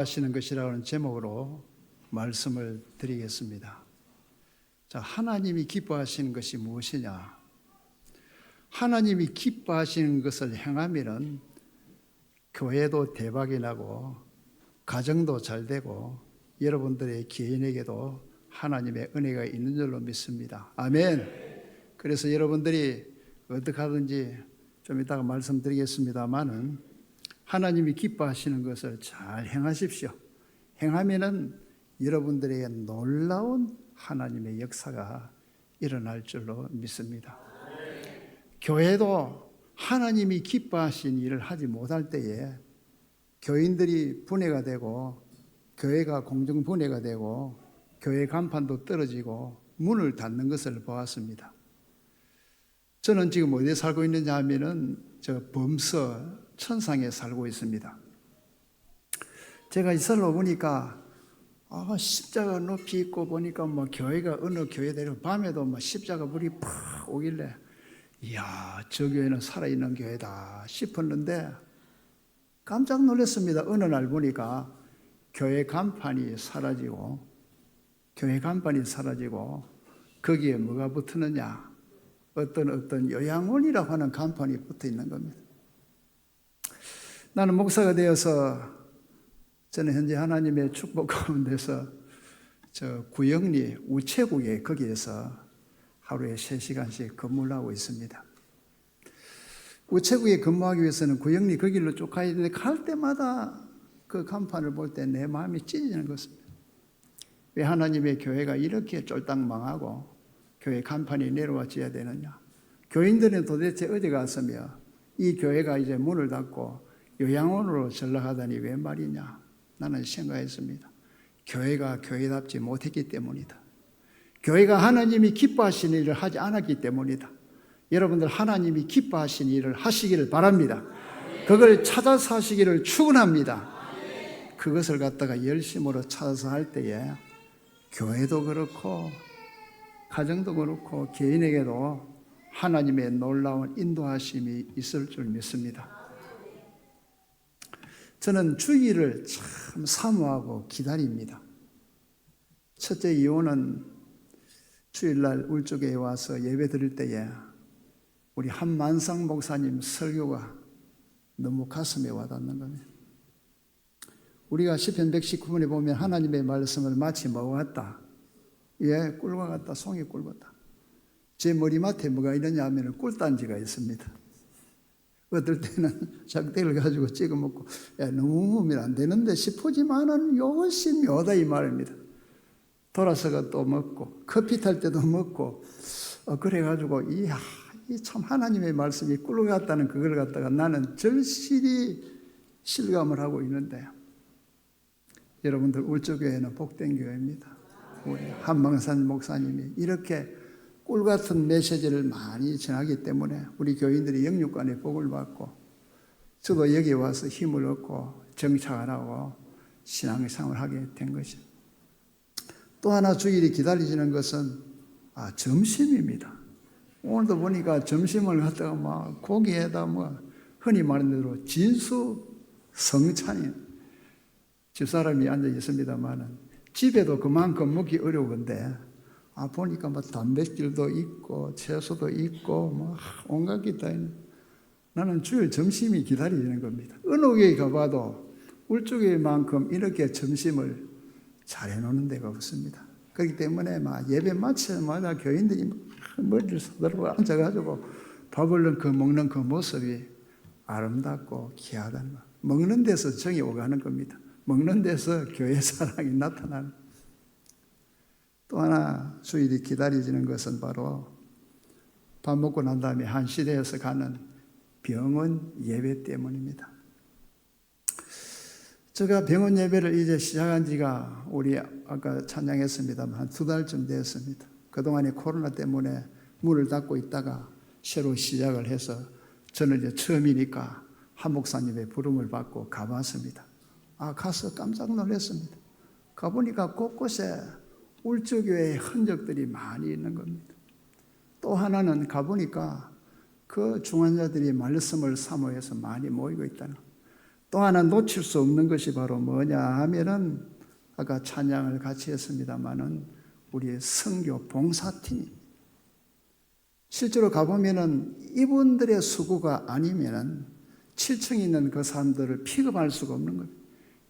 하시는 것이라는 제목으로 말씀을 드리겠습니다. 자, 하나님이 기뻐하시는 것이 무엇이냐? 하나님이 기뻐하시는 것을 행하면은 교회도 대박이 나고 가정도 잘 되고 여러분들의 개인에게도 하나님의 은혜가 있는 줄로 믿습니다. 아멘. 그래서 여러분들이 어떻게 하든지 좀 이따가 말씀드리겠습니다만은 하나님이 기뻐하시는 것을 잘 행하십시오. 행하면은 여러분들에게 놀라운 하나님의 역사가 일어날 줄로 믿습니다. 교회도 하나님이 기뻐하신 일을 하지 못할 때에 교인들이 분해가 되고 교회가 공중분해가 되고 교회 간판도 떨어지고 문을 닫는 것을 보았습니다. 저는 지금 어디에 살고 있느냐 하면은 저 범서 천상에 살고 있습니다. 제가 이슬로 보니까 십자가 높이 있고 보니까 뭐 교회가 어느 교회대로 밤에도 뭐 십자가 불이 팍 오길래 이야, 저 교회는 살아있는 교회다 싶었는데 깜짝 놀랐습니다. 어느 날 보니까 교회 간판이 사라지고 거기에 뭐가 붙었느냐? 어떤 요양원이라고 하는 간판이 붙어 있는 겁니다. 나는 목사가 되어서 저는 현재 하나님의 축복 가운데서 저 구영리 우체국에 거기에서 하루에 3시간씩 근무를 하고 있습니다. 우체국에 근무하기 위해서는 구영리 그 길로 쭉 가야 되는데 갈 때마다 그 간판을 볼 때 내 마음이 찢어지는 것입니다. 왜 하나님의 교회가 이렇게 쫄딱 망하고 교회 간판이 내려와져야 되느냐? 교인들은 도대체 어디 갔으며 이 교회가 이제 문을 닫고 요양원으로 전락하다니 왜 말이냐? 나는 생각했습니다. 교회가 교회답지 못했기 때문이다. 교회가 하나님이 기뻐하시는 일을 하지 않았기 때문이다. 여러분들 하나님이 기뻐하시는 일을 하시기를 바랍니다. 그걸 찾아서 하시기를 축원합니다. 그것을 갖다가 열심으로 찾아서 할 때에 교회도 그렇고 가정도 그렇고 개인에게도 하나님의 놀라운 인도하심이 있을 줄 믿습니다. 저는 주일을 참 사모하고 기다립니다. 첫째 이유는 주일날 울주교에 와서 예배 드릴 때에 우리 한만상 목사님 설교가 너무 가슴에 와닿는 겁니다. 우리가 시편 119편에 보면 하나님의 말씀을 마치 뭐와 같다? 예, 꿀과 같다. 송이 꿀 같다. 제 머리맡에 뭐가 있느냐 하면 꿀단지가 있습니다. 어떨 때는 작대를 가지고 찍어 먹고 너무 먹으면 안 되는데 싶지만은 이것이 묘다 이 말입니다. 돌아서가 또 먹고 커피 탈 때도 먹고 그래가지고 이 참 하나님의 말씀이 꿀 같다는 그걸 갖다가 나는 절실히 실감을 하고 있는데 여러분들 울주교회는 복된 교회입니다. 우리 한망산 목사님이 이렇게 꿀 같은 메시지를 많이 전하기 때문에 우리 교인들이 영육간에 복을 받고 저도 여기 와서 힘을 얻고 정착을 하고 신앙생활을 하게 된 것입니다. 또 하나 주일이 기다려지는 것은 점심입니다. 오늘도 보니까 점심을 갖다가 막 고기에다 흔히 말하는 대로 진수성찬이에요. 집사람이 앉아 있습니다만은 집에도 그만큼 먹기 어려운데 보니까 단백질도 있고 채소도 있고 온갖 게 다 있는. 나는 주일 점심이 기다리는 겁니다. 어느 교회 가봐도 울주교회만큼 이렇게 점심을 잘 해놓는 데가 없습니다. 그렇기 때문에 예배 마치자마자 교인들이 머리를 서들고 앉아가지고 밥을 먹는 그 모습이 아름답고 귀하다는 거. 먹는 데서 정이 오가는 겁니다. 먹는 데서 교회 사랑이 나타나는. 또 하나 주일이 기다려지는 것은 바로 밥 먹고 난 다음에 한 시대에서 가는 병원 예배 때문입니다. 제가 병원 예배를 이제 시작한 지가 우리 아까 찬양했습니다만 한 2달쯤 되었습니다. 그동안에 코로나 때문에 문을 닫고 있다가 새로 시작을 해서 저는 이제 처음이니까 한 목사님의 부름을 받고 가봤습니다. 가서 깜짝 놀랐습니다. 가보니까 곳곳에 울주교회의 흔적들이 많이 있는 겁니다. 또 하나는 가보니까 그 중환자들이 말씀을 사모해서 많이 모이고 있다는 것. 또 하나 놓칠 수 없는 것이 바로 뭐냐 하면은 아까 찬양을 같이 했습니다마는 우리의 선교 봉사팀. 실제로 가보면은 이분들의 수고가 아니면은 7층에 있는 그 사람들을 픽업할 수가 없는 거예요.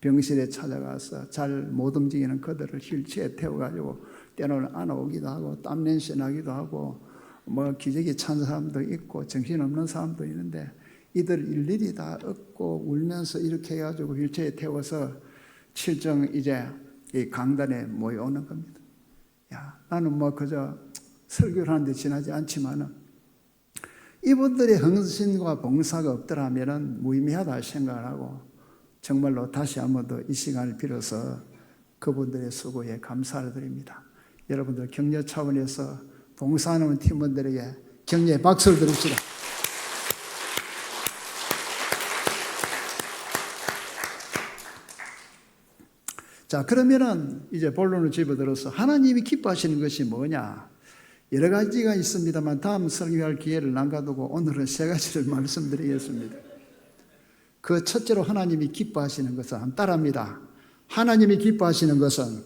병실에 찾아가서 잘 못 움직이는 그들을 휠체어에 태워가지고 때로는 안아오기도 하고 땀냄새 나기도 하고 뭐 기저귀 찬 사람도 있고 정신없는 사람도 있는데 이들 일일이 다 얻고 울면서 이렇게 해가지고 휠체어에 태워서 7층 이제 이 강단에 모여오는 겁니다. 야, 나는 뭐 그저 설교를 하는데 지나지 않지만은 이분들의 헌신과 봉사가 없더라면은 무의미하다 생각을 하고 정말로 다시 한번 더 이 시간을 빌어서 그분들의 수고에 감사를 드립니다. 여러분들 격려 차원에서 봉사하는 팀원들에게 격려의 박수를 드립시다. 자, 그러면은 이제 본론을 집어들어서 하나님이 기뻐하시는 것이 뭐냐? 여러 가지가 있습니다만 다음 설교할 기회를 남겨두고 오늘은 세 가지를 말씀드리겠습니다. 그 첫째로 하나님이 기뻐하시는 것은 한번 따라합니다. 하나님이 기뻐하시는 것은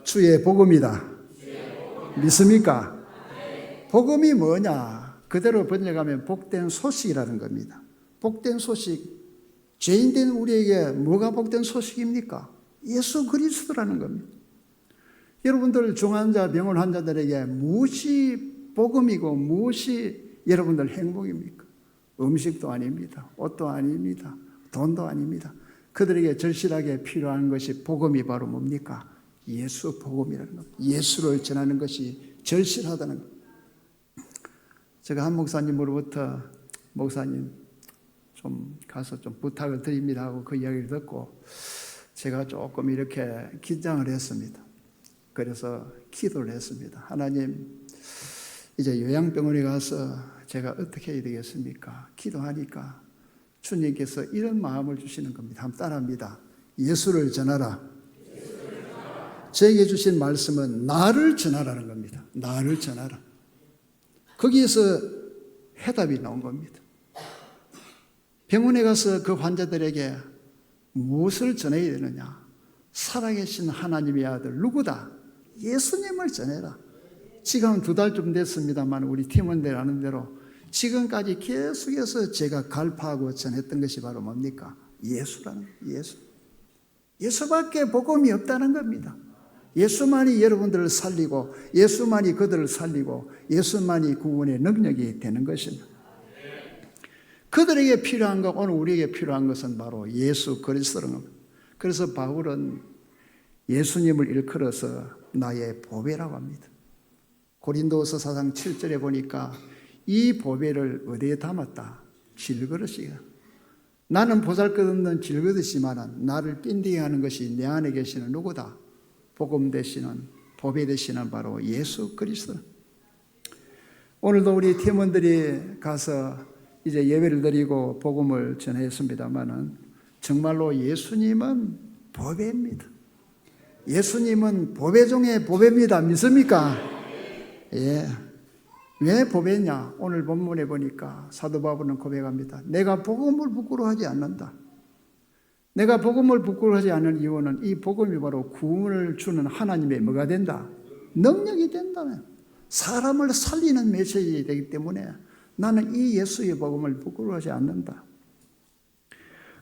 주의 복음이다. 믿습니까? 복음이 뭐냐? 그대로 번역하면 복된 소식이라는 겁니다. 복된 소식. 죄인된 우리에게 뭐가 복된 소식입니까? 예수 그리스도라는 겁니다. 여러분들 중환자, 병원 환자들에게 무엇이 복음이고 무엇이 여러분들 행복입니까? 음식도 아닙니다. 옷도 아닙니다. 돈도 아닙니다. 그들에게 절실하게 필요한 것이 복음이 바로 뭡니까? 예수 복음이라는 겁니다. 예수를 전하는 것이 절실하다는 겁니다. 제가 한 목사님으로부터 목사님 좀 가서 좀 부탁을 드립니다 하고 그 이야기를 듣고 제가 조금 이렇게 긴장을 했습니다. 그래서 기도를 했습니다. 하나님, 이제 요양병원에 가서 제가 어떻게 해야 되겠습니까? 기도하니까 주님께서 이런 마음을 주시는 겁니다. 한번 따라합니다. 예수를 전하라. 저에게 주신 말씀은 나를 전하라는 겁니다. 나를 전하라. 거기에서 해답이 나온 겁니다. 병원에 가서 그 환자들에게 무엇을 전해야 되느냐? 살아계신 하나님의 아들 누구다? 예수님을 전해라. 지금 2달쯤 됐습니다만 우리 팀원들 아는 대로 지금까지 계속해서 제가 갈파하고 전했던 것이 바로 뭡니까? 예수라는 거예요. 예수. 예수밖에 복음이 없다는 겁니다. 예수만이 여러분들을 살리고 예수만이 그들을 살리고 예수만이 구원의 능력이 되는 것입니다. 그들에게 필요한 것, 오늘 우리에게 필요한 것은 바로 예수 그리스도라는 겁니다. 그래서 바울은 예수님을 일컬어서 나의 보배라고 합니다. 고린도서 4장 7절에 보니까 이 보배를 어디에 담았다? 질그릇이야. 나는 보잘것없는 질그릇이지만 나를 빈디게 하는 것이 내 안에 계시는 누구다? 복음 되시는 보배 되시는 바로 예수 그리스도. 오늘도 우리 팀원들이 가서 이제 예배를 드리고 복음을 전했습니다마는 정말로 예수님은 보배입니다. 예수님은 보배 중에 보배입니다. 믿습니까? 예. 왜 보배냐? 오늘 본문에 보니까 사도 바울은 고백합니다. 내가 복음을 부끄러워하지 않는다. 내가 복음을 부끄러워하지 않는 이유는 이 복음이 바로 구원을 주는 하나님의 뭐가 된다? 능력이 된다는. 사람을 살리는 메시지가 되기 때문에 나는 이 예수의 복음을 부끄러워하지 않는다.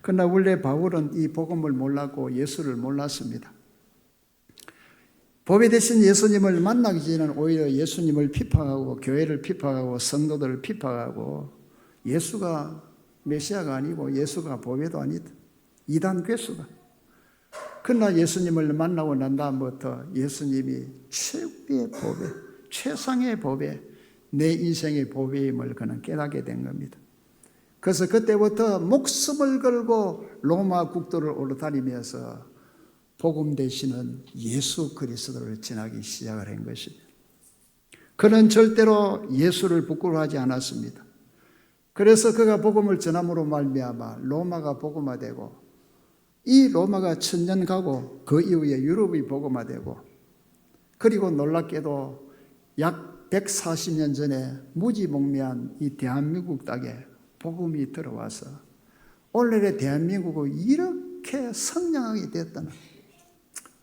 그러나 원래 바울은 이 복음을 몰랐고 예수를 몰랐습니다. 보배 되신 예수님을 만나기 전에는 오히려 예수님을 비판하고 교회를 비판하고 성도들을 비판하고 예수가 메시아가 아니고 예수가 보배도 아니다. 이단 괴수다. 그러나 예수님을 만나고 난 다음부터 예수님이 최고의 보배, 최상의 보배, 내 인생의 보배임을 그는 깨닫게 된 겁니다. 그래서 그때부터 목숨을 걸고 로마 국도를 오르다니면서 복음 되시는 예수 그리스도를 전하기 시작을 한 것입니다. 그는 절대로 예수를 부끄러워하지 않았습니다. 그래서 그가 복음을 전함으로 말미암아 로마가 복음화되고 이 로마가 천년 가고 그 이후에 유럽이 복음화되고 그리고 놀랍게도 약 140년 전에 무지몽매한 이 대한민국 땅에 복음이 들어와서 오늘의 대한민국이 이렇게 선량하게 됐다는,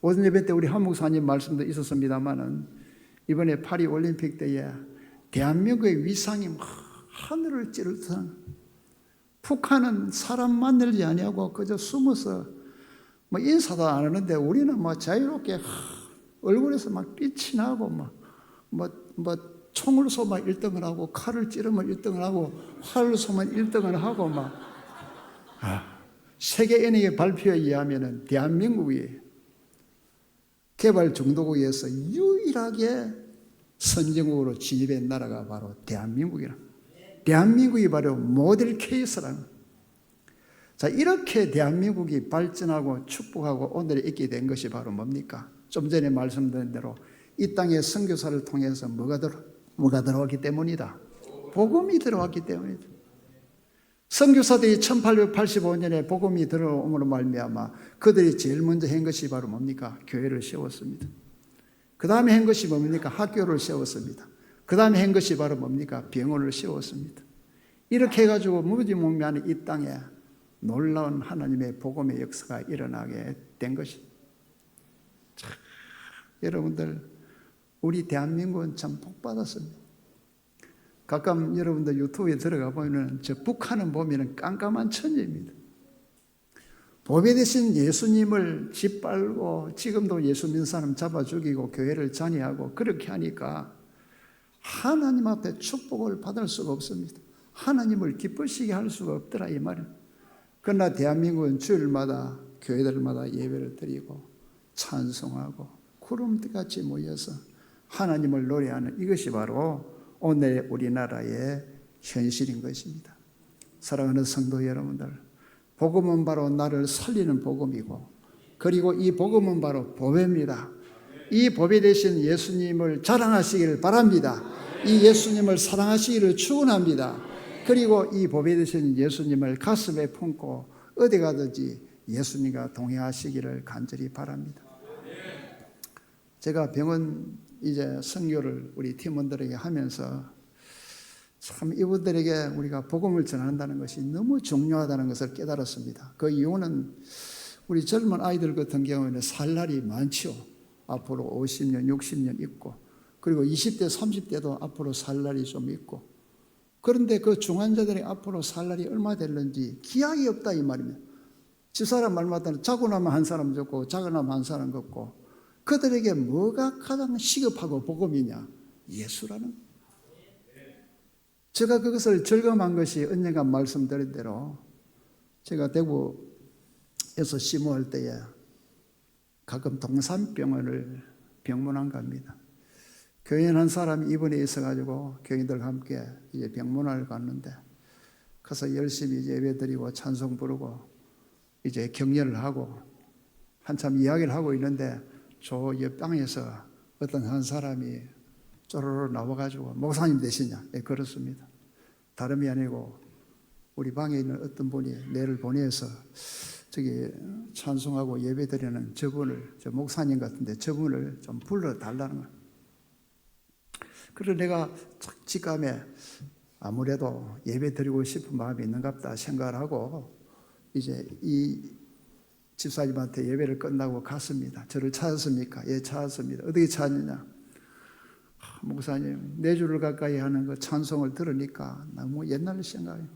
오전 예배 때 우리 한 목사님 말씀도 있었습니다만은 이번에 파리 올림픽 때에 대한민국의 위상이 막 하늘을 찌르던, 북한은 사람 만들지 아니하고 그저 숨어서 뭐 인사도 안 하는데 우리는 뭐 자유롭게 얼굴에서 막 빛이 나고 뭐 총을 쏘면 1등을 하고 칼을 찌르면 1등을 하고 활을 쏘면 1등을 하고 세계 연예계 발표에 의하면은 대한민국이 개발 중도국에서 유일하게 선진국으로 진입한 나라가 바로 대한민국이라. 대한민국이 바로 모델 케이스라는. 자, 이렇게 대한민국이 발전하고 축복하고 오늘에 있게 된 것이 바로 뭡니까? 좀 전에 말씀드린 대로 이 땅에 선교사를 통해서 뭐가 들어왔기 때문이다. 복음이 들어왔기 때문이다. 선교사들이 1885년에 복음이 들어옴으로 말미암아 그들이 제일 먼저 한 것이 바로 뭡니까? 교회를 세웠습니다. 그 다음에 한 것이 뭡니까? 학교를 세웠습니다. 그 다음에 한 것이 바로 뭡니까? 병원을 세웠습니다. 이렇게 해가지고 무지몽매하는 이 땅에 놀라운 하나님의 복음의 역사가 일어나게 된 것입니다. 여러분들, 우리 대한민국은 참 복받았습니다. 가끔 여러분들 유튜브에 들어가 보면 저 북한은 보면 깜깜한 천지입니다. 보배 대신 예수님을 짓밟고 지금도 예수 믿는 사람 잡아 죽이고 교회를 잔해하고 그렇게 하니까 하나님 앞에 축복을 받을 수가 없습니다. 하나님을 기쁘시게 할 수가 없더라 이 말이에요. 그러나 대한민국은 주일마다 교회들마다 예배를 드리고 찬송하고 구름같이 모여서 하나님을 노래하는 이것이 바로 오늘 우리나라의 현실인 것입니다. 사랑하는 성도 여러분들, 복음은 바로 나를 살리는 복음이고, 그리고 이 복음은 바로 보배입니다. 이 보배 되신 예수님을 자랑하시기를 바랍니다. 이 예수님을 사랑하시기를 축원합니다. 그리고 이 보배 되신 예수님을 가슴에 품고 어디 가든지 예수님과 동행하시기를 간절히 바랍니다. 제가 병원 이제 선교를 우리 팀원들에게 하면서 참 이분들에게 우리가 복음을 전한다는 것이 너무 중요하다는 것을 깨달았습니다. 그 이유는 우리 젊은 아이들 같은 경우에는 살 날이 많죠. 앞으로 50년, 60년 있고, 그리고 20대, 30대도 앞으로 살 날이 좀 있고, 그런데 그 중환자들이 앞으로 살 날이 얼마 될는지 기약이 없다 이 말입니다. 집사람 말마다 자고 나면 한 사람 죽고 자고 나면 한 사람 죽고, 그들에게 뭐가 가장 시급하고 복음이냐? 예수라는 거예요. 제가 그것을 절감한 것이 언젠가 말씀드린 대로 제가 대구에서 심호할 때에 가끔 동산병원을 병문안 갑니다. 교인 한 사람이 입원해 있어가지고 교인들과 함께 이제 병문안을 갔는데 가서 열심히 이제 예배드리고 찬송 부르고 이제 격려를 하고 한참 이야기를 하고 있는데 저 옆방에서 어떤 한 사람이 쪼르르 나와가지고 목사님 되시냐? 네, 그렇습니다. 다름이 아니고 우리 방에 있는 어떤 분이 내를 보내서 저기 찬송하고 예배드리는 저분을, 저 목사님 같은데 저분을 좀 불러달라는 거예요. 그래서 내가 직감에 아무래도 예배드리고 싶은 마음이 있는갑다 생각을 하고 이제 이 집사님한테 예배를 끝나고 갔습니다. 저를 찾았습니까? 예, 찾았습니다. 어떻게 찾았느냐? 목사님, 4주를 가까이 하는 그 찬송을 들으니까 너무 옛날 생각이에요.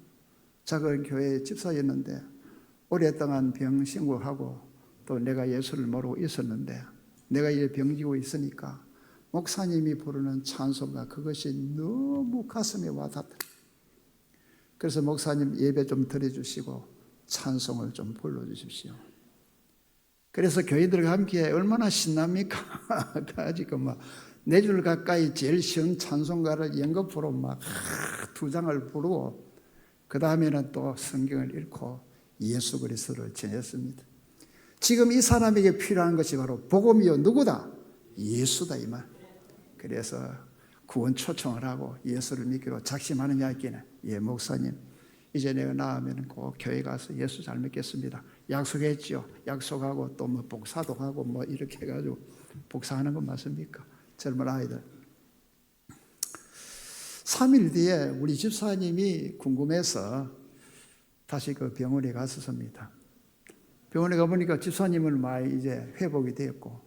작은 교회 집사였는데 오랫동안 병 신고하고 또 내가 예수를 모르고 있었는데 내가 이제 병지고 있으니까 목사님이 부르는 찬송가 그것이 너무 가슴에 와닿더라. 그래서 목사님 예배 좀 드려주시고 찬송을 좀 불러주십시오. 그래서 교인들과 함께 얼마나 신납니까? 지금 막 4줄 가까이 제일 쉬운 찬송가를 연거푸로 막 2장을 부르고 그 다음에는 또 성경을 읽고 예수 그리스도를 전했습니다. 지금 이 사람에게 필요한 것이 바로 복음이요 누구다? 예수다 이 말. 그래서 구원 초청을 하고 예수를 믿기로 작심하느냐 했기는 예 목사님 이제 내가 나으면 꼭 교회 가서 예수 잘 믿겠습니다. 약속했죠. 약속하고 또 뭐 복사도 하고 뭐 이렇게 해가지고 복사하는 건 맞습니까? 젊은 아이들. 3일 뒤에 우리 집사님이 궁금해서 다시 그 병원에 갔었습니다. 병원에 가보니까 집사님은 많이 이제 회복이 되었고,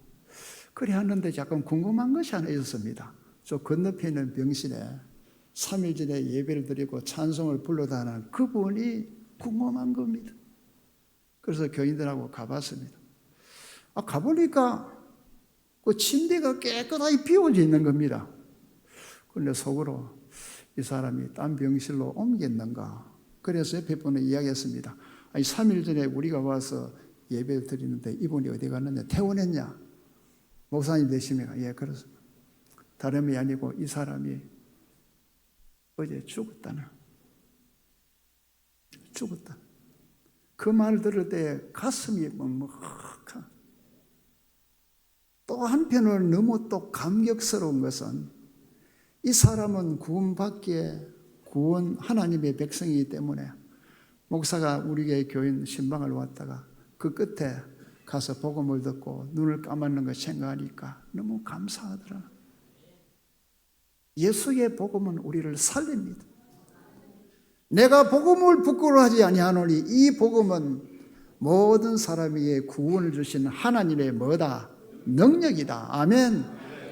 그래 하는데 약간 궁금한 것이 하나 있었습니다. 저 건너편에 있는 병실에 3일 전에 예배를 드리고 찬송을 불러다는 그분이 궁금한 겁니다. 그래서 교인들하고 가봤습니다. 가보니까 그 침대가 깨끗하게 비워져 있는 겁니다. 그런데 속으로 이 사람이 딴 병실로 옮겼는가. 그래서 옆에 분에 이야기했습니다. 3일 전에 우리가 와서 예배를 드리는데 이분이 어디 갔느냐? 퇴원했냐? 목사님 되십니까? 예, 그렇습니다. 다름이 아니고 이 사람이 어제 죽었다. 그 말 들을 때 가슴이 먹먹한. 또 한편으로는 너무 또 감격스러운 것은 이 사람은 구원 하나님의 백성이기 때문에 목사가 우리 교회 교인 신방을 왔다가 그 끝에 가서 복음을 듣고 눈을 감았는 걸 생각하니까 너무 감사하더라. 예수의 복음은 우리를 살립니다. 내가 복음을 부끄러워하지 아니하노니 이 복음은 모든 사람 위에 구원을 주시는 하나님의 뭐다? 능력이다. 아멘.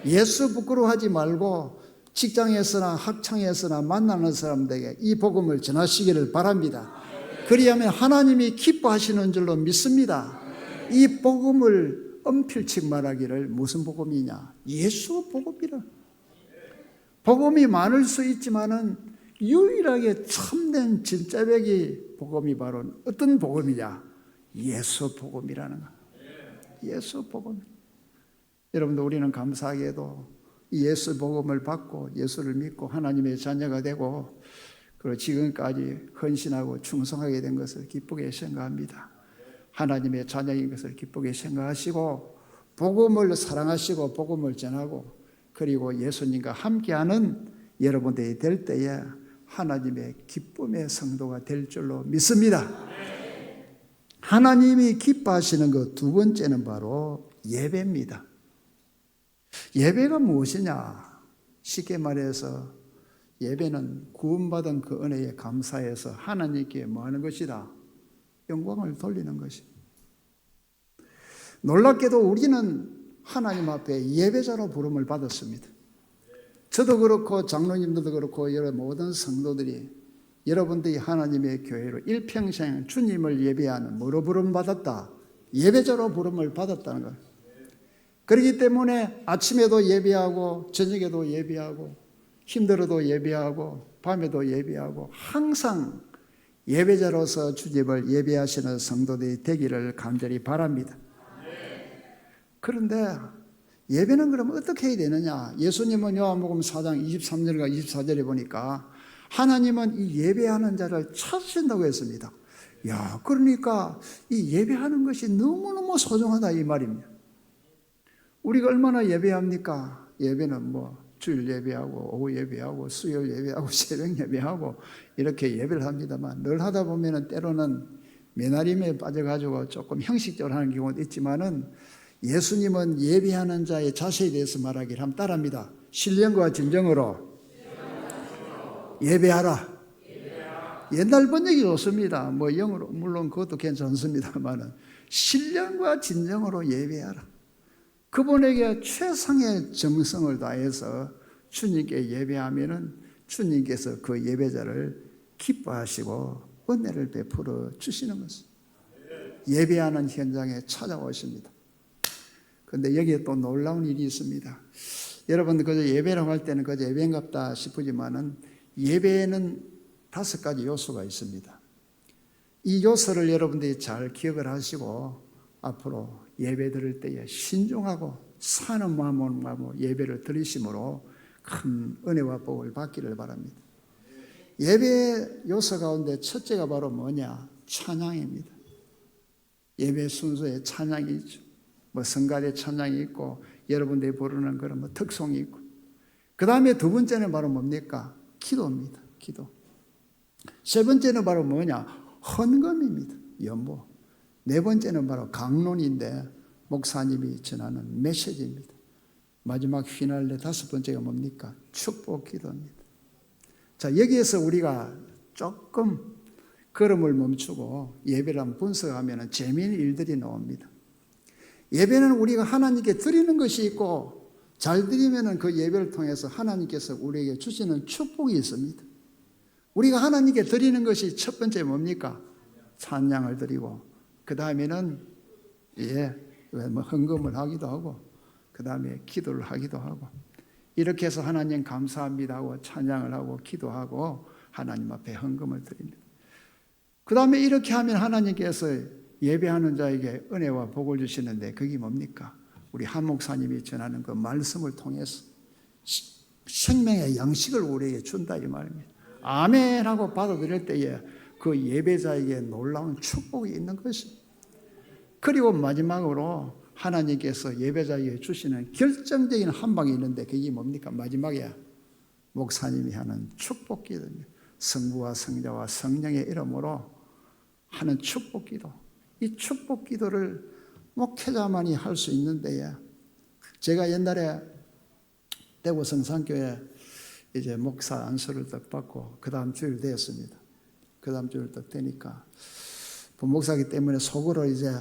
예수 부끄러워하지 말고 직장에서나 학창에서나 만나는 사람들에게 이 복음을 전하시기를 바랍니다. 그리하면 하나님이 기뻐하시는 줄로 믿습니다. 이 복음을 엄필치 말하기를 무슨 복음이냐? 예수 복음이라. 복음이 많을 수 있지만은 유일하게 참된 진짜백이 복음이 바로 어떤 복음이냐? 예수 복음이라는 거예요. 예수 복음. 여러분들 우리는 감사하게도 이 예수 복음을 받고 예수를 믿고 하나님의 자녀가 되고 그리고 지금까지 헌신하고 충성하게 된 것을 기쁘게 생각합니다. 하나님의 자녀인 것을 기쁘게 생각하시고 복음을 사랑하시고 복음을 전하고 그리고 예수님과 함께하는 여러분들이 될 때에 하나님의 기쁨의 성도가 될 줄로 믿습니다. 하나님이 기뻐하시는 그 두 번째는 바로 예배입니다. 예배가 무엇이냐? 쉽게 말해서 예배는 구원받은 그 은혜에 감사해서 하나님께 뭐 하는 것이다? 영광을 돌리는 것입니다. 놀랍게도 우리는 하나님 앞에 예배자로 부름을 받았습니다. 저도 그렇고 장로님들도 그렇고 여러 모든 성도들이 여러분들이 하나님의 교회로 일평생 주님을 예배하는 뭐로 부름받았다? 예배자로 부름을 받았다는 거예요. 그렇기 때문에 아침에도 예배하고 저녁에도 예배하고 힘들어도 예배하고 밤에도 예배하고 항상 예배자로서 주님을 예배하시는 성도들이 되기를 간절히 바랍니다. 그런데 예배는 그럼 어떻게 해야 되느냐? 예수님은 요한복음 4장 23절과 24절에 보니까 하나님은 이 예배하는 자를 찾으신다고 했습니다. 야, 그러니까 이 예배하는 것이 너무너무 소중하다 이 말입니다. 우리가 얼마나 예배합니까? 예배는 뭐 주일 예배하고 오후 예배하고 수요일 예배하고 새벽 예배하고 이렇게 예배를 합니다만 늘 하다 보면은 때로는 매너림에 빠져가지고 조금 형식적으로 하는 경우도 있지만은 예수님은 예배하는 자의 자세에 대해서 말하기를 한번 따라합니다. 신령과 진정으로 예배하라. 옛날 번역이 좋습니다. 뭐 영어로 물론 그것도 괜찮습니다만은 신령과 진정으로 예배하라. 그분에게 최상의 정성을 다해서 주님께 예배하면은 주님께서 그 예배자를 기뻐하시고 은혜를 베풀어 주시는 것입니다. 예배하는 현장에 찾아오십니다. 그런데 여기에 또 놀라운 일이 있습니다. 여러분들 그저 예배라고 할 때는 그저 예배인갑다 싶으지만은 예배에는 5가지 요소가 있습니다. 이 요소를 여러분들이 잘 기억을 하시고 앞으로 예배 드릴 때에 신중하고 사는 마음으로 예배를 드리심으로 큰 은혜와 복을 받기를 바랍니다. 예배 요소 가운데 첫째가 바로 뭐냐? 찬양입니다. 예배 순서에 찬양이 있죠. 뭐 성가대 찬양이 있고 여러분들이 부르는 그런 뭐 특송이 있고 그 다음에 두 번째는 바로 뭡니까? 기도입니다. 기도. 세 번째는 바로 뭐냐? 헌금입니다. 연보. 네 번째는 바로 강론인데 목사님이 전하는 메시지입니다. 마지막 피날레 5번째가 뭡니까? 축복 기도입니다. 자, 여기에서 우리가 조금 걸음을 멈추고 예배를 한번 분석하면 재미있는 일들이 나옵니다. 예배는 우리가 하나님께 드리는 것이 있고 잘 드리면 그 예배를 통해서 하나님께서 우리에게 주시는 축복이 있습니다. 우리가 하나님께 드리는 것이 첫 번째 뭡니까? 찬양을 드리고 그 다음에는 헌금을 하기도 하고 그 다음에 기도를 하기도 하고 이렇게 해서 하나님 감사합니다 하고 찬양을 하고 기도하고 하나님 앞에 헌금을 드립니다. 그 다음에 이렇게 하면 하나님께서 예배하는 자에게 은혜와 복을 주시는데 그게 뭡니까? 우리 한 목사님이 전하는 그 말씀을 통해서 생명의 양식을 우리에게 준다 이 말입니다. 아멘 하고 받아들일 때에 그 예배자에게 놀라운 축복이 있는 것입니다. 그리고 마지막으로 하나님께서 예배자에게 주시는 결정적인 한 방이 있는데 그게 뭡니까? 마지막에 목사님이 하는 축복기도입니다. 성부와 성자와 성령의 이름으로 하는 축복기도. 이 축복기도를 목회자만이 할 수 있는데 제가 옛날에 대구 성산교회 이제 목사 안수를 딱 받고 그 다음 주일 되었습니다. 그 다음 주일 딱 되니까 부목사기 때문에 속으로 이제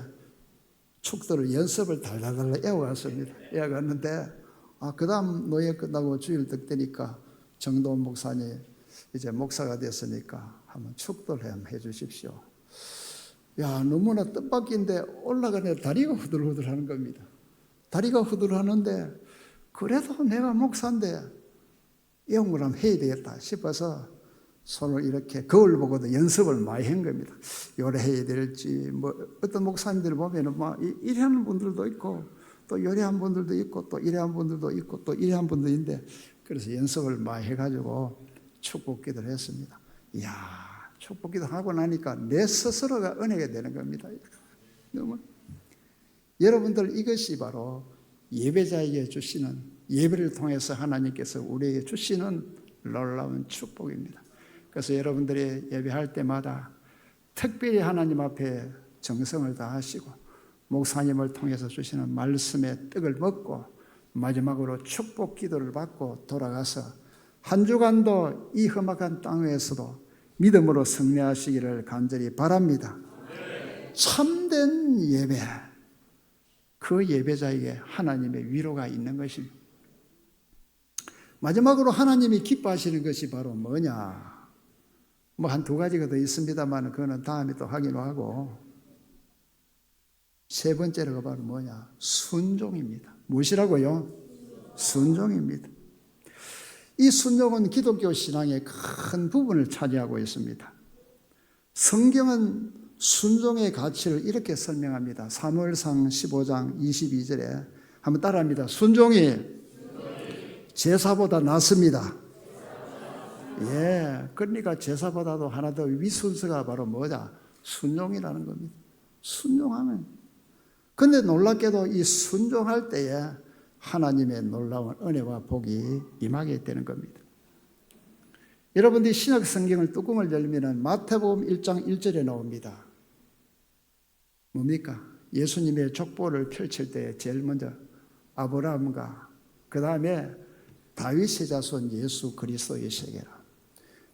축도를 연습을 달달달 애워갔습니다. 애워갔는데 그 다음 노예 끝나고 주일 딱 되니까 정도원 목사님 이제 목사가 됐으니까 한번 축도를 한번 해 주십시오. 야, 너무나 뜻밖인데 올라가는데 다리가 후들후들 하는 겁니다. 다리가 후들하는데 그래도 내가 목사인데 영을 한번 해야 되겠다 싶어서 손을 이렇게 거울 보고도 연습을 많이 한 겁니다. 요래 해야 될지 어떤 목사님들 보면은 이래 하는 분들도 있고 또 요래 한 분들도 있고 또 이래 한 분들도 있고 또 이래 한 분도 있는데 그래서 연습을 많이 해가지고 축복기도를 했습니다. 이야, 축복기도 하고 나니까 내 스스로가 은혜가 되는 겁니다. 너무 여러분들 이것이 바로 예배자에게 주시는 예배를 통해서 하나님께서 우리에게 주시는 놀라운 축복입니다. 그래서 여러분들이 예배할 때마다 특별히 하나님 앞에 정성을 다하시고 목사님을 통해서 주시는 말씀의 떡을 먹고 마지막으로 축복 기도를 받고 돌아가서 한 주간도 이 험악한 땅 위에서도 믿음으로 승리하시기를 간절히 바랍니다. 참된 예배, 그 예배자에게 하나님의 위로가 있는 것입니다. 마지막으로 하나님이 기뻐하시는 것이 바로 뭐냐? 한 두 가지가 더 있습니다만 그거는 다음에 또 확인하고 세 번째로가 바로 뭐냐? 순종입니다. 무엇이라고요? 순종입니다. 이 순종은 기독교 신앙의 큰 부분을 차지하고 있습니다. 성경은 순종의 가치를 이렇게 설명합니다. 사무엘상 15장 22절에 한번 따라합니다. 순종이 제사보다 낫습니다. 그러니까 제사보다도 하나 더 위순서가 바로 뭐냐? 순종이라는 겁니다. 순종하면. 근데 놀랍게도 이 순종할 때에 하나님의 놀라운 은혜와 복이 임하게 되는 겁니다. 여러분들이 신약 성경을 뚜껑을 열면 마태복음 1장 1절에 나옵니다. 뭡니까? 예수님의 족보를 펼칠 때 제일 먼저 아브라함과 그 다음에 다윗의 자손 예수 그리스도의 세계라.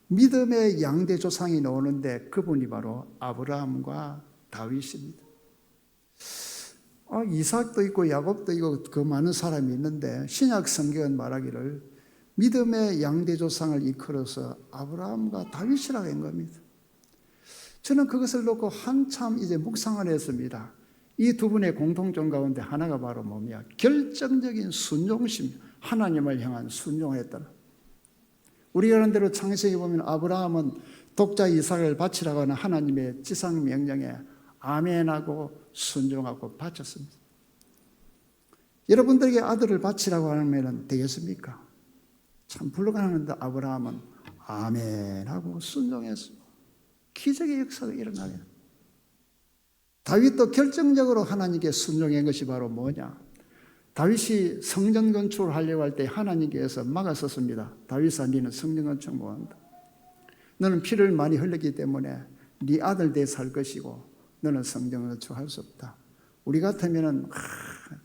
믿음의 양대 조상이 나오는데 그분이 바로 아브라함과 다윗입니다. 이삭도 있고 야곱도 있고 그 많은 사람이 있는데 신약 성경은 말하기를 믿음의 양대 조상을 이끌어서 아브라함과 다윗이라고 한 겁니다. 저는 그것을 놓고 한참 이제 묵상을 했습니다. 이 두 분의 공통점 가운데 하나가 바로 뭐냐? 결정적인 순종심, 하나님을 향한 순종을 했다는. 우리가 하는 대로 창세기 보면 아브라함은 독자 이삭을 바치라고 하는 하나님의 지상 명령에 아멘하고 순종하고 바쳤습니다. 여러분들에게 아들을 바치라고 하면 되겠습니까? 참 불가능한데 아브라함은 아멘하고 순종했습니다. 기적의 역사가 일어나게. 다윗도 결정적으로 하나님께 순종한 것이 바로 뭐냐? 다윗이 성전 건축을 하려고 할 때 하나님께서 막았었습니다. 다윗아, 너는 성전 건축 못한다. 너는 피를 많이 흘렸기 때문에 네 아들 대해서 할 것이고 너는 성전 건축할 수 없다. 우리 같으면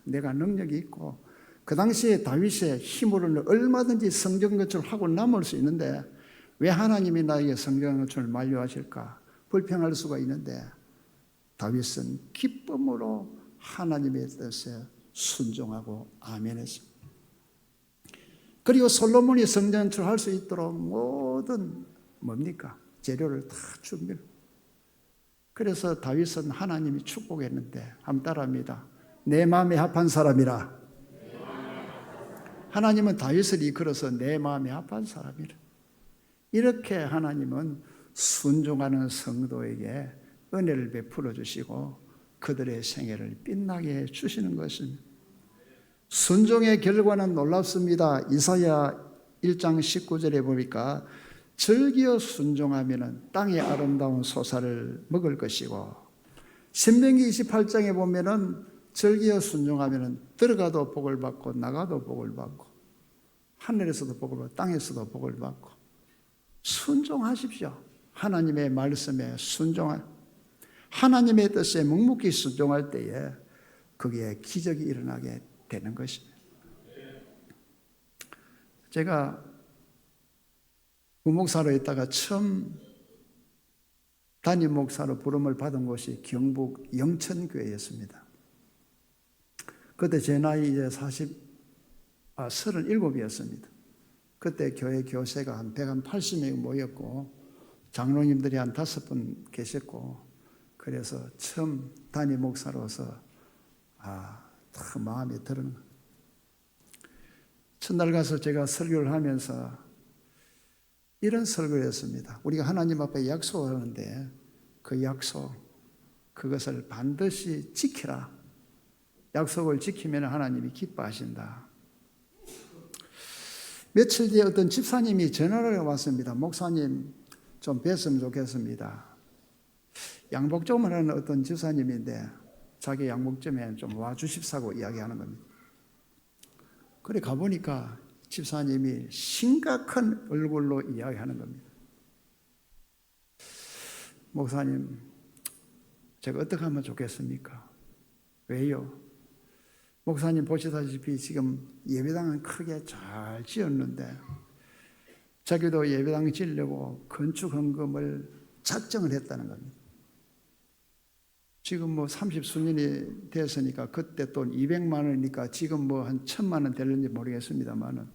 내가 능력이 있고 그 당시에 다윗의 힘으로는 얼마든지 성전 건축을 하고 남을 수 있는데 왜 하나님이 나에게 성전 건축을 만료하실까? 불평할 수가 있는데 다윗은 기쁨으로 하나님의 뜻에 순종하고 아멘했습니다. 그리고 솔로몬이 성전 건축할 수 있도록 모든 뭡니까? 재료를 다 준비를. 그래서 다윗은 하나님이 축복했는데 한번 따라합니다. 내 마음에 합한 사람이라. 하나님은 다윗을 이끌어서 내 마음에 합한 사람이라. 이렇게 하나님은 순종하는 성도에게 은혜를 베풀어 주시고 그들의 생애를 빛나게 해 주시는 것입니다. 순종의 결과는 놀랍습니다. 이사야 1장 19절에 보니까 즐기어 순종하면 땅의 아름다운 소사를 먹을 것이고, 신명기 28장에 보면은 즐기어 순종하면 들어가도 복을 받고 나가도 복을 받고 하늘에서도 복을 받고 땅에서도 복을 받고. 순종하십시오. 하나님의 말씀에 순종할, 하나님의 뜻에 묵묵히 순종할 때에 거기에 기적이 일어나게 되는 것입니다. 제가 부목사로 있다가 처음 담임 목사로 부름을 받은 곳이 경북 영천교회였습니다. 그때 제 나이 이제 37이었습니다. 그때 교회 교세가 한 180명이 모였고 장로님들이 한 5분 계셨고, 그래서 처음 담임 목사로서 참 마음에 드는 거예요. 첫날 가서 제가 설교를 하면서 이런 설교를 했습니다. 우리가 하나님 앞에 약속을 하는데 그 약속, 그것을 반드시 지키라. 약속을 지키면 하나님이 기뻐하신다. 며칠 뒤에 어떤 집사님이 전화를 왔습니다. 목사님 좀 뵀으면 좋겠습니다. 양복점을 하는 어떤 집사님인데 자기 양복점에 좀 와주십사고 이야기하는 겁니다. 그래 가보니까 집사님이 심각한 얼굴로 이야기하는 겁니다. 목사님, 제가 어떻게 하면 좋겠습니까? 왜요? 목사님 보시다시피 지금 예배당은 크게 잘 지었는데 자기도 예배당 지으려고 건축 헌금을 작정을 했다는 겁니다. 지금 뭐 30수년이 됐으니까 그때 돈 200만 원이니까 지금 뭐 한 1000만 원 될는지 모르겠습니다만은,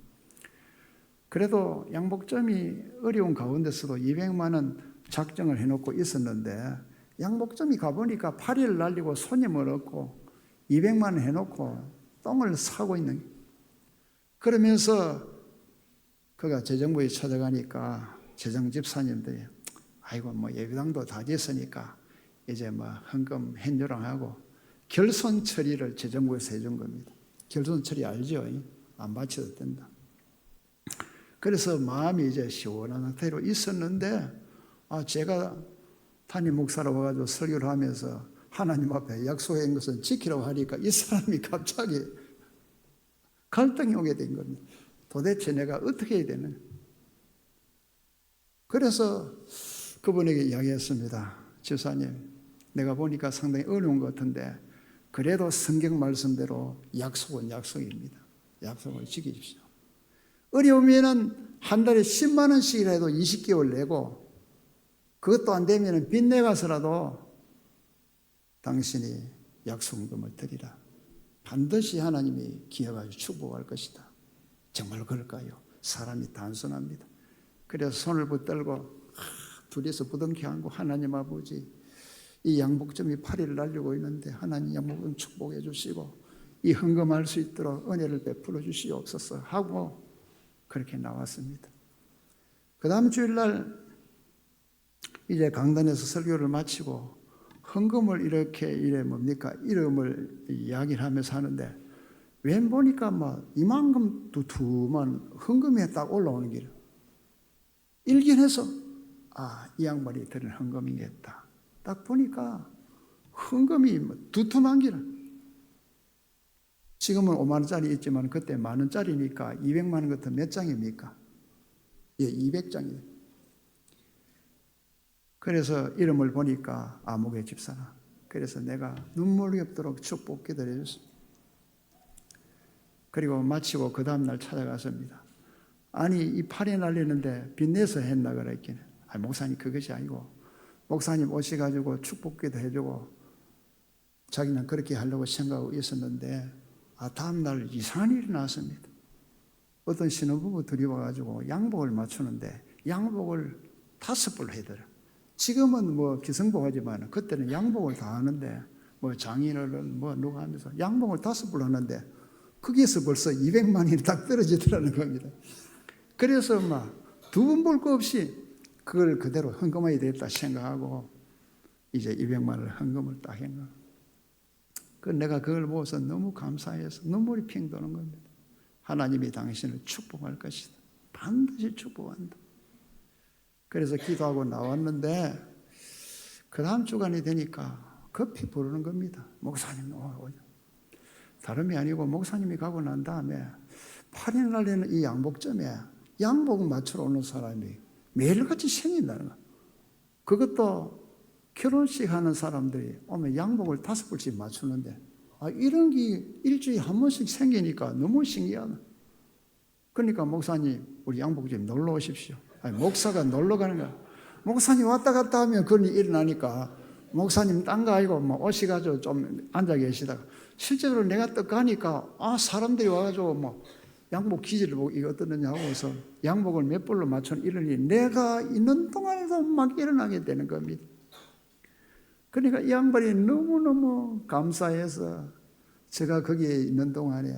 그래도 양복점이 어려운 가운데서도 200만 원 작정을 해놓고 있었는데 양복점이 가보니까 파리를 날리고 손님을 얻고 200만 원 해놓고 똥을 사고 있는 거예요. 그러면서 그가 재정부에 찾아가니까 재정집사님들이 아이고 뭐 예배당도 다 됐으니까 이제 뭐 헌금 현조랑하고 결손 처리를 재정부에서 해준 겁니다. 결손 처리 알죠? 안 바쳐도 된다. 그래서 마음이 이제 시원한 상태로 있었는데 제가 담임 목사로 와가지고 설교를 하면서 하나님 앞에 약속한 것은 지키라고 하니까 이 사람이 갑자기 갈등이 오게 된 겁니다. 도대체 내가 어떻게 해야 되는? 그래서 그분에게 이야기했습니다. 집사님, 내가 보니까 상당히 어려운 것 같은데 그래도 성경 말씀대로 약속은 약속입니다. 약속을 지키십시오. 어려우면은 한 달에 10만 원씩이라도 20개월 내고, 그것도 안 되면은 빚내 가서라도 당신이 약속금을 드리라. 반드시 하나님이 기억하여 축복할 것이다. 정말 그럴까요? 사람이 단순합니다. 그래서 손을 붙들고 둘이서 부둥켜 안고, 하나님 아버지, 이 양복점이 파리를 날리고 있는데 하나님 양복점 축복해 주시고 이 헌금할 수 있도록 은혜를 베풀어 주시옵소서 하고 그렇게 나왔습니다. 그 다음 주일날 이제 강단에서 설교를 마치고 헌금을 이렇게 이름을 이야기를 하면서 하는데 웬 보니까 막 이만큼 두툼한 헌금이 딱 올라오는 길을 일견해서 이 양반이 드린 헌금이겠다. 딱 보니까 헌금이 두툼한 길을, 지금은 5만 원짜리 있지만 그때 만 원짜리니까 200만 원 같은 몇 장입니까? 200장이에요. 그래서 이름을 보니까 아무개 집사나. 그래서 내가 눈물이 없도록 축복 기도해줬습니다. 그리고 마치고 그 다음날 찾아갔습니다. 아니 이 팔이 날리는데 빚내서 했나 그랬기는. 목사님 그것이 아니고 목사님 오셔가지고 축복기도 해주고 자기는 그렇게 하려고 생각하고 있었는데 다음날 이상한 일이 나왔습니다. 어떤 신혼부부 둘이 와가지고 양복을 맞추는데 양복을 5벌로 해더라. 지금은 뭐 기성복하지만 그때는 양복을 다 하는데 뭐 장인어른 뭐 누가 하면서 양복을 5벌로 하는데 거기에서 벌써 200만 원이 딱 떨어지더라는 겁니다. 그래서 막 두 번 볼 거 없이 그걸 그대로 헌금해야 되겠다 생각하고 이제 200만 원을 헌금을 딱 한 거. 그 내가 그걸 보고서 너무 감사해서 눈물이 핑 도는 겁니다. 하나님이 당신을 축복할 것이다. 반드시 축복한다. 그래서 기도하고 나왔는데 그 다음 주간이 되니까 급히 부르는 겁니다. 목사님 오죠. 다름이 아니고 목사님이 가고 난 다음에 8일 날 되는 이 양복점에 양복 맞추러 오는 사람이 매일같이 생긴다는 거야. 그것도 결혼식 하는 사람들이 오면 양복을 5벌씩 맞추는데 이런 게 일주일에 한 번씩 생기니까 너무 신기하다. 그러니까 목사님 우리 양복 좀 놀러 오십시오. 목사가 놀러 가는 거야. 목사님 왔다 갔다 하면 그런 일이 일어나니까 목사님 딴 거 아니고 뭐 오시가지고 좀 앉아 계시다가 실제로 내가 또 가니까 사람들이 와가지고 뭐 양복 기질을 보고 이거 어떠느냐 하고서 양복을 몇 벌로 맞춰 이러니 내가 있는 동안에도 막 일어나게 되는 겁니다. 그러니까 이 양반이 너무너무 감사해서 제가 거기에 있는 동안에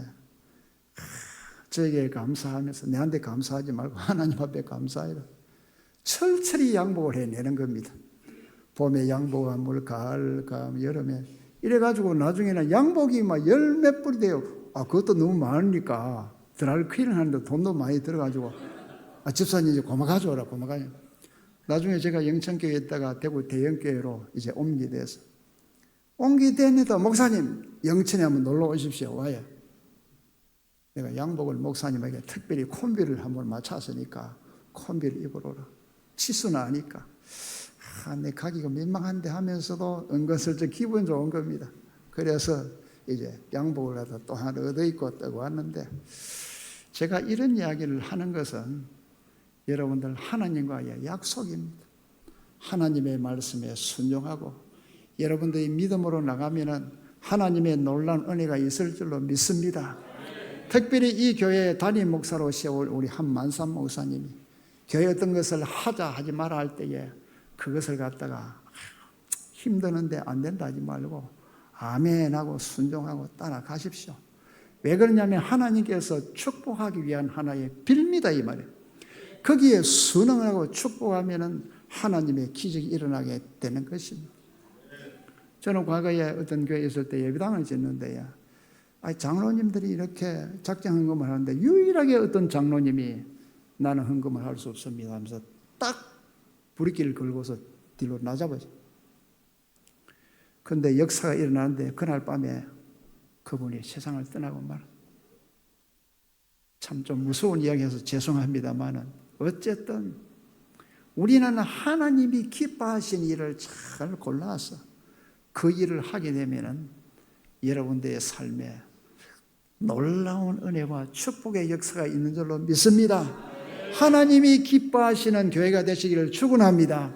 저에게 감사하면서 내한테 감사하지 말고 하나님 앞에 감사해라. 철저히 양복을 해내는 겁니다. 봄에 양복한 물, 가을, 여름에 이래가지고 나중에는 양복이 막 열 몇 벌이 돼요. 그것도 너무 많으니까 드라이클리닝 하는데 돈도 많이 들어가지고 집사님 이제 고마 가져오라 고마 가져. 나중에 제가 영천교회에 있다가 대구 대형교회로 이제 옮기돼서 옮기되니까 목사님 영천에 한번 놀러 오십시오. 와요. 내가 양복을 목사님에게 특별히 콤비를 한번 맞췄으니까 콤비를 입으러라. 치수는 아니까. 내 가기가 민망한데 하면서도 은근슬쩍 기분 좋은 겁니다. 그래서 이제 양복을 하다 또 하나 얻어 입고 뜨고 왔는데 제가 이런 이야기를 하는 것은 여러분들 하나님과의 약속입니다. 하나님의 말씀에 순종하고 여러분들이 믿음으로 나가면은 하나님의 놀라운 은혜가 있을 줄로 믿습니다. 특별히 이 교회의 담임 목사로 세울 우리 한만삼 목사님이 교회 어떤 것을 하자 하지 마라 할 때에 그것을 갖다가 힘드는데 안 된다 하지 말고 아멘하고 순종하고 따라가십시오. 왜 그러냐면 하나님께서 축복하기 위한 하나의 빌미다 이 말이에요. 거기에 순응하고 축복하면은 하나님의 기적이 일어나게 되는 것입니다. 저는 과거에 어떤 교회에 있을 때 예배당을 짓는데요. 장로님들이 이렇게 작정 헌금을 하는데 유일하게 어떤 장로님이 나는 헌금을 할 수 없습니다 하면서 딱 부리끼를 걸고서 뒤로 나잡아요. 그런데 역사가 일어나는데 그날 밤에 그분이 세상을 떠나고 말아. 참 좀 무서운 이야기해서 죄송합니다만은 어쨌든 우리는 하나님이 기뻐하신 일을 잘 골라서 그 일을 하게 되면은 여러분들의 삶에 놀라운 은혜와 축복의 역사가 있는 줄로 믿습니다. 하나님이 기뻐하시는 교회가 되시기를 축원합니다.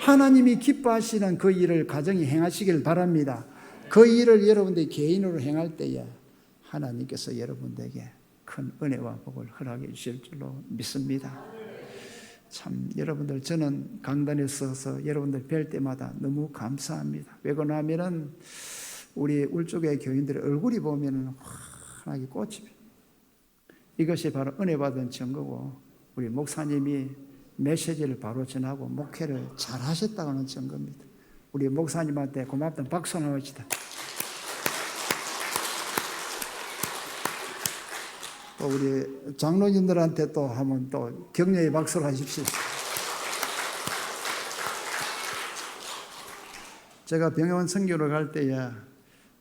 하나님이 기뻐하시는 그 일을 가정이 행하시길 바랍니다. 그 일을 여러분들이 개인으로 행할 때에 하나님께서 여러분들에게 큰 은혜와 복을 허락해 주실 줄로 믿습니다. 참 여러분들 저는 강단에 서서 여러분들 뵐 때마다 너무 감사합니다. 왜 그러냐면은 우리 울주교회 교인들의 얼굴이 보면은 환하게 꽃이 펴요. 이것이 바로 은혜 받은 증거고 우리 목사님이 메시지를 바로 전하고 목회를 잘 하셨다는 증거입니다. 우리 목사님한테 고맙다는 박수 한번 합시다. 또 우리 장로님들한테 또 한번 또 격려의 박수를 하십시오. 제가 병원 선교를 갈 때에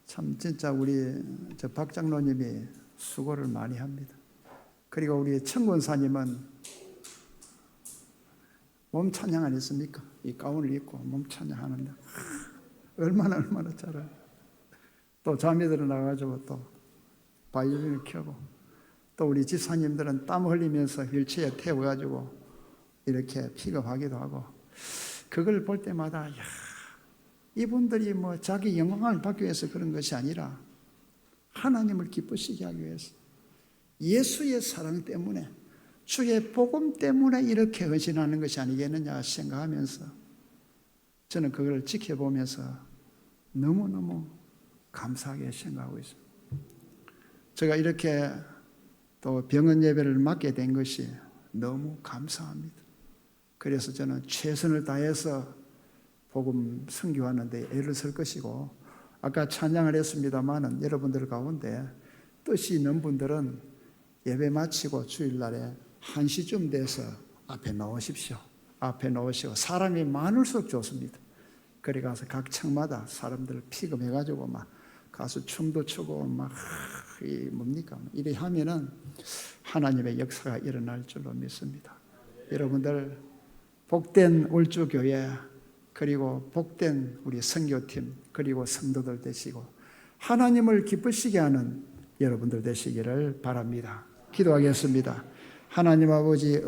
참 진짜 우리 박 장로님이 수고를 많이 합니다. 그리고 우리 청권사님은 몸 찬양 안 했습니까? 이 가운을 입고 몸 찬양하는데 얼마나 잘해요. 또 자매들은 나가지고 또 바이올린을 켜고 또 우리 집사님들은 땀 흘리면서 휠체어에 태워가지고 이렇게 픽업하기도 하고 그걸 볼 때마다 야, 이분들이 뭐 자기 영광을 받기 위해서 그런 것이 아니라 하나님을 기쁘시게 하기 위해서 예수의 사랑 때문에 주의 복음 때문에 이렇게 헌신하는 것이 아니겠느냐 생각하면서 저는 그걸 지켜보면서 너무너무 감사하게 생각하고 있습니다. 제가 이렇게 또 병원 예배를 맡게 된 것이 너무 감사합니다. 그래서 저는 최선을 다해서 복음 선교하는 데 애를 쓸 것이고, 아까 찬양을 했습니다마는 여러분들 가운데 뜻이 있는 분들은 예배 마치고 주일날에 1시쯤 돼서 앞에 나오십시오. 앞에 나오시고 사람이 많을수록 좋습니다. 그래 가서 각 층마다 사람들을 피금해가지고 막 가서 춤도 추고 막 뭡니까 이래 하면은 하나님의 역사가 일어날 줄로 믿습니다. 여러분들 복된 울주교회 그리고 복된 우리 선교팀 그리고 성도들 되시고 하나님을 기쁘시게 하는 여러분들 되시기를 바랍니다. 기도하겠습니다. 하나님 아버지